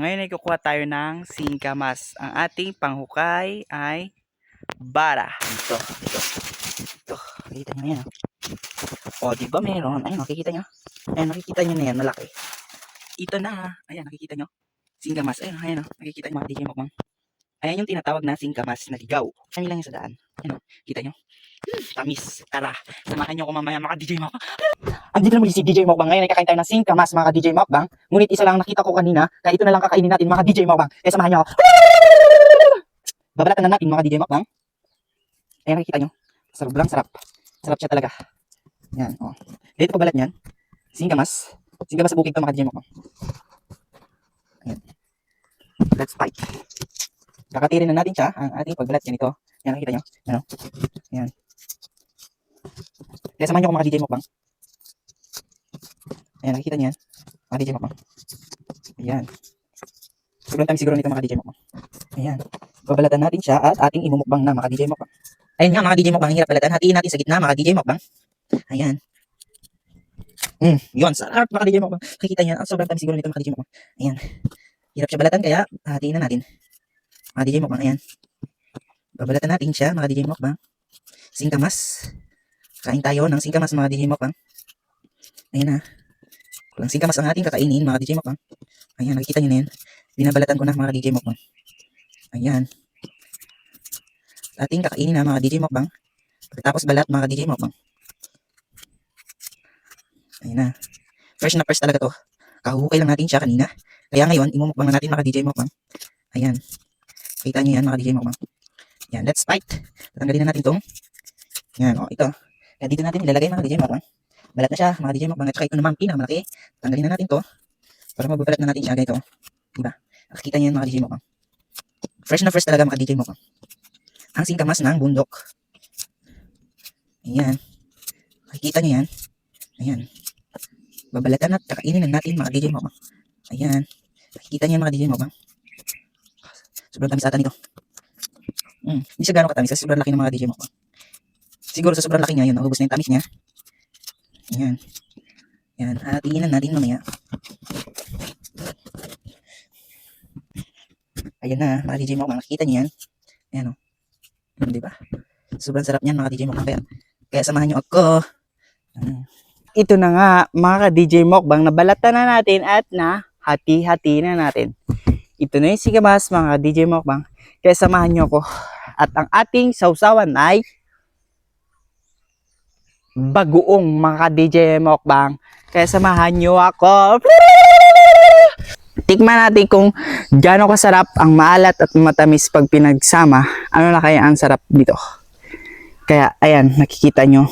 Ngayon ay kukuha tayo ng singkamas. Ang ating panghukay ay bara. Ito. Nakikita nyo yan. O, diba meron? Ayun, nakikita nyo? Ayun, nakikita nyo na yan, malaki. Ito na. Ayan, nakikita nyo? Singkamas. Ayun, nakikita nyo mga DJ Mukbang. Ayan yung tinatawag na singkamas na ligaw. Kami lang yung sa daan. Ayun, kita nyo? Tamis. Tara, samahan nyo ko mamaya mga DJ Mukbang. Andito na muli si DJ Mukbang. Ngayon ay kakain tayo ng singkamas mga DJ Mukbang. Ngunit isa lang nakita ko kanina, kaya ito na lang kakainin natin mga DJ Mukbang. Kaya samahan nyo ako. Babalatan na natin mga DJ Mukbang. Ayan, nakikita nyo? Sobrang sarap. Sarap siya talaga. Yan, o. Dito pagbalat nyan. Singkamas. Singkamas sa bukid to mga DJ Mukbang. Ayan. Let's fight. Kakatirin na natin siya, ang ating pagbalat yan ito. Yan, nakikita nyo? Yan, o. Yan. Kaya samahan nyo ako mga DJ Mukbang. Ayan, nakikita nyo yan. Mga DJ Mukbang. Ayan. Sobrang tamis siguro nito mga DJ Mukbang. Ayan. Babalatan natin siya at ating imumukbang na mga DJ Mukbang. Ayan nga mga DJ Mukbang, hirap balatan. Hatiin natin sa gitna mga DJ Mukbang. Ayan. Yun, sarap mga DJ Mukbang. Nakikita nyo, sobrang tamis siguro nito mga DJ Mukbang. Ayan. Hirap siya balatan kaya hatiin na natin. Mga DJ Mukbang, ayan. Babalatan natin siya mga DJ Mukbang. Singkamas. Kain tayo ng singkamas mga DJ Mukbang. Ayan na. Kulang singkamas ang ating kakainin mga DJ Mukbang. Ayan, nakikita nyo na yan. Binabalatan ko na mga DJ Mukbang. Ayan. Ating kakainin na mga DJ Mukbang. Pagkatapos balat mga DJ Mukbang. Ayan na. Fresh na fresh talaga to. Kahuhukay lang natin siya kanina. Kaya ngayon, imumukbang na natin mga DJ Mukbang. Ayan. Kita nyo yan mga DJ Mukbang. Ayan, let's fight. Tatanggalin na natin tong. Ayan, o ito. Kaya dito natin ilalagay mga DJ Mukbang. Balat na siya mga DJ Mukbang. At saka ito naman pinakamalaki. Tanggalin na natin to. Para mababalat na natin siya ganito. Diba? Nakikita nyo yan mga DJ Mukbang. Fresh na fresh talaga mga DJ Mukbang. Ang singkamas ng bundok. Ayan. Nakikita nyo yan. Ayan. Babalatan at kakainin na natin mga DJ Mukbang. Ayan. Nakikita nyo yan mga DJ Mukbang. Sobrang tamis ata nito. Hindi siya gano'ng katamis kasi sobrang laki ng mga DJ Mukbang. Siguro sa sobrang laki niya yun, naubos na yung tamis niya. Ayan. Ayan. Hatiin na natin mamaya. Ayan na, mga DJ Mukbang. Nakikita nyo yan. Ayan o. Diba? Sobrang sarap niyan mga DJ Mukbang. Kaya samahan nyo ako. Ito na nga mga DJ Mukbang. Nabalatan na natin at na hati-hati na natin. Ito na yung singkamas mga DJ Mukbang. Kaya samahan nyo ako. At ang ating sausawan ay bagoong mga DJ Mukbang. Kaya samahan nyo ako. Tikman natin kung gaano kasarap ang maalat at matamis pag pinagsama. Ano na kaya ang sarap dito. Kaya ayan, nakikita nyo.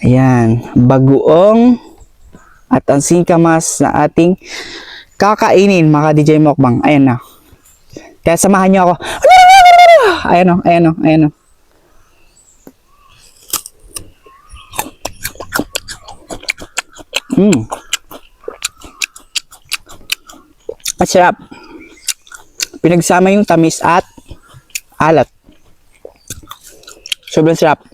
Ayan, bagoong at ang singkamas na ating kakainin mga DJ Mukbang. Ayan na. Kaya samahan nyo ako. Ayan o, ayan o, ayan o. Masarap. Pinagsama yung tamis at alat. Sobrang sarap.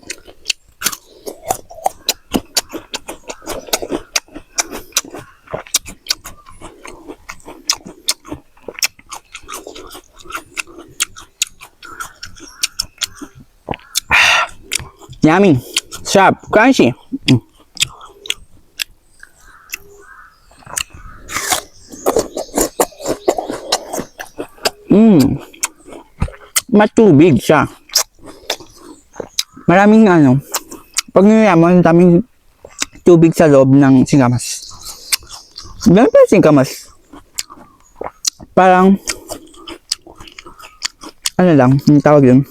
Yummy. Sarap. Crunchy. Matubig siya. Maraming pag nilaman, daming tubig sa loob ng singkamas. Ganun pa yung singkamas. Parang, ano lang, yung tawag yun.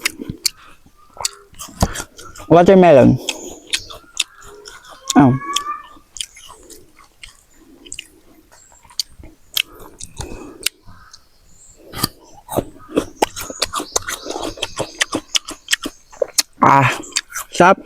Watermelon. Sarap.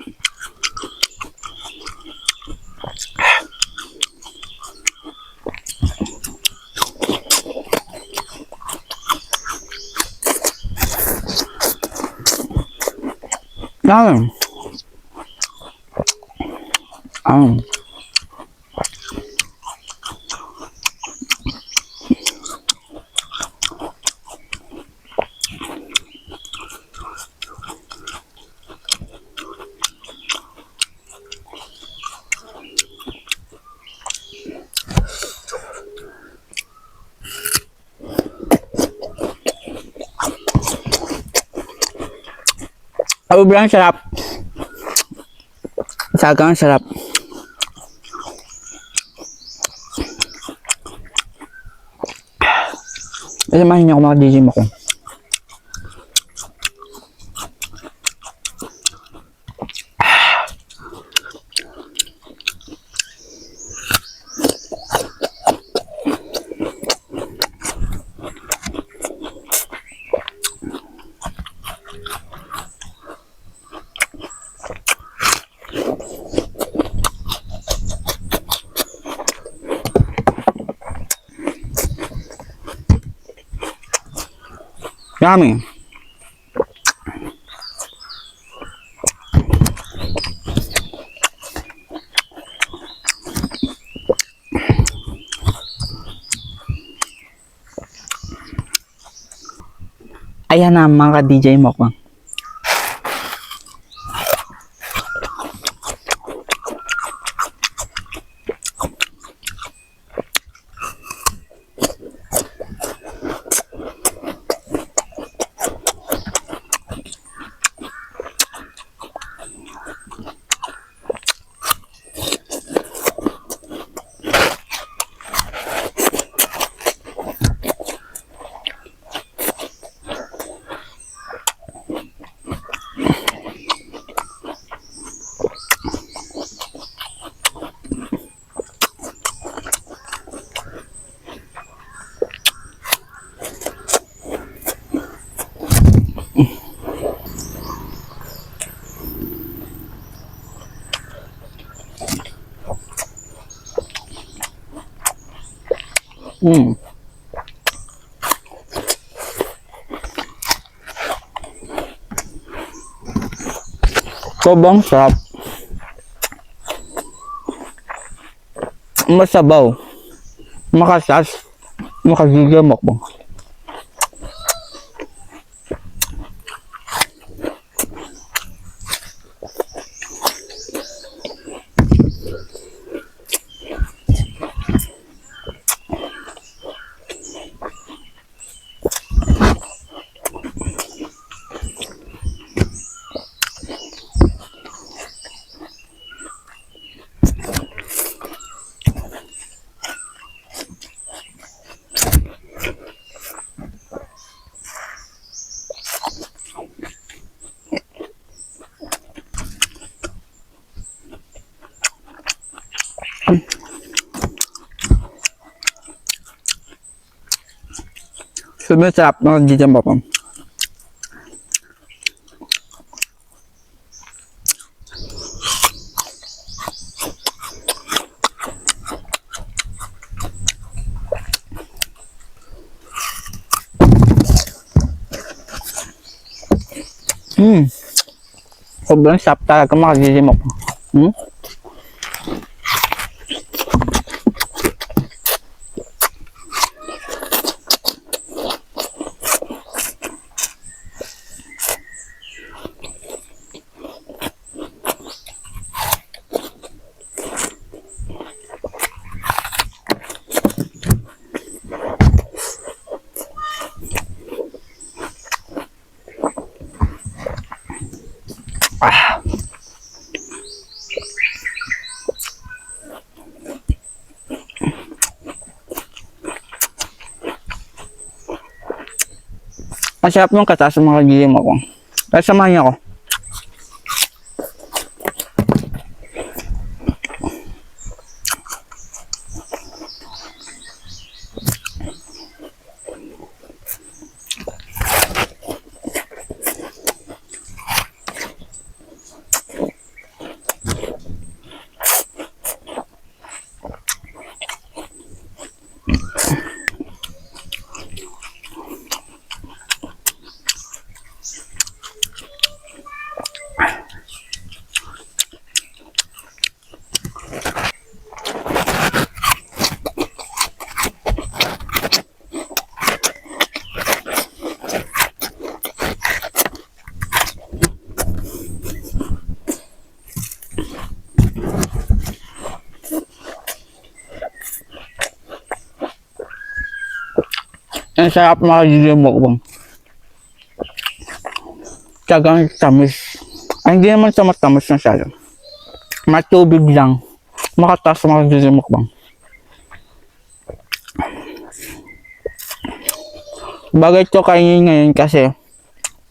Sobrang sarap. Sagang sarap. Samahin niyo ako mga DJ mo ko. Yummy. Ayan na mga DJ mukbang. Sobrang sarap. Masabaw. Makasas. Makagigil mukbang. Sobrang sarap ng DJ mukbang. Sobrang sarap talaga mga DJ mukbang. Masarap yung katas sa mga DJ mukbang. Kaya samahan niyo ako. Ang sarap mga DJ mukbang. Tagang tamis. Ay, hindi naman sa matamis masyado. Matubig lang. Makatas mga mukbang. Bagay ito kainin ngayon kasi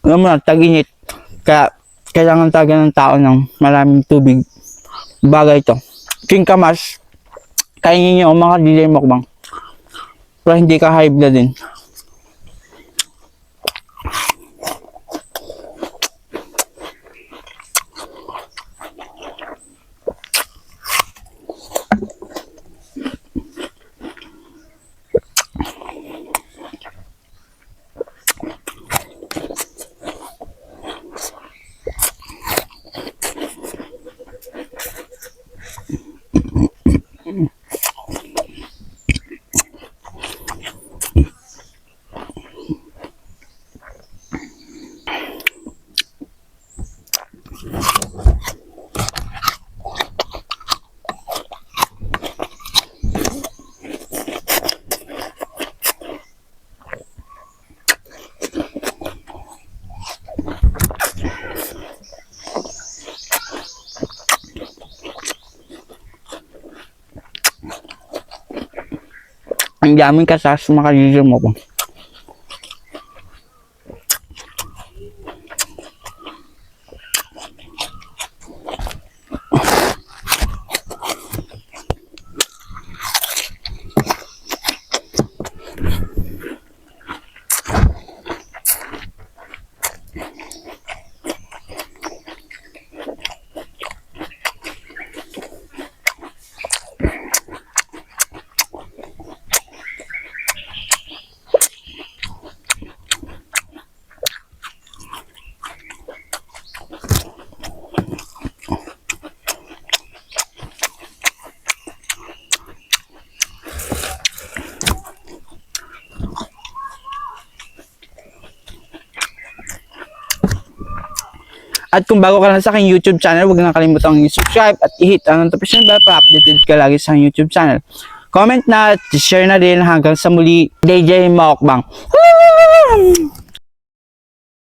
alam mo na, tag-init. Kaya kailangan talaga ng tao ng maraming tubig. Bagay ito. Singkamas, kainin nyo mga DJ mukbang. Pero hindi ka high blood din. Ang daming kasas mga DJ mukbang. At kung bago ka lang sa aking YouTube channel, huwag na kalimutang i-subscribe at i-hit ang notification bell para updated ka lagi sa aking YouTube channel. Comment na at share na din hanggang sa muli, DJ Mukbang.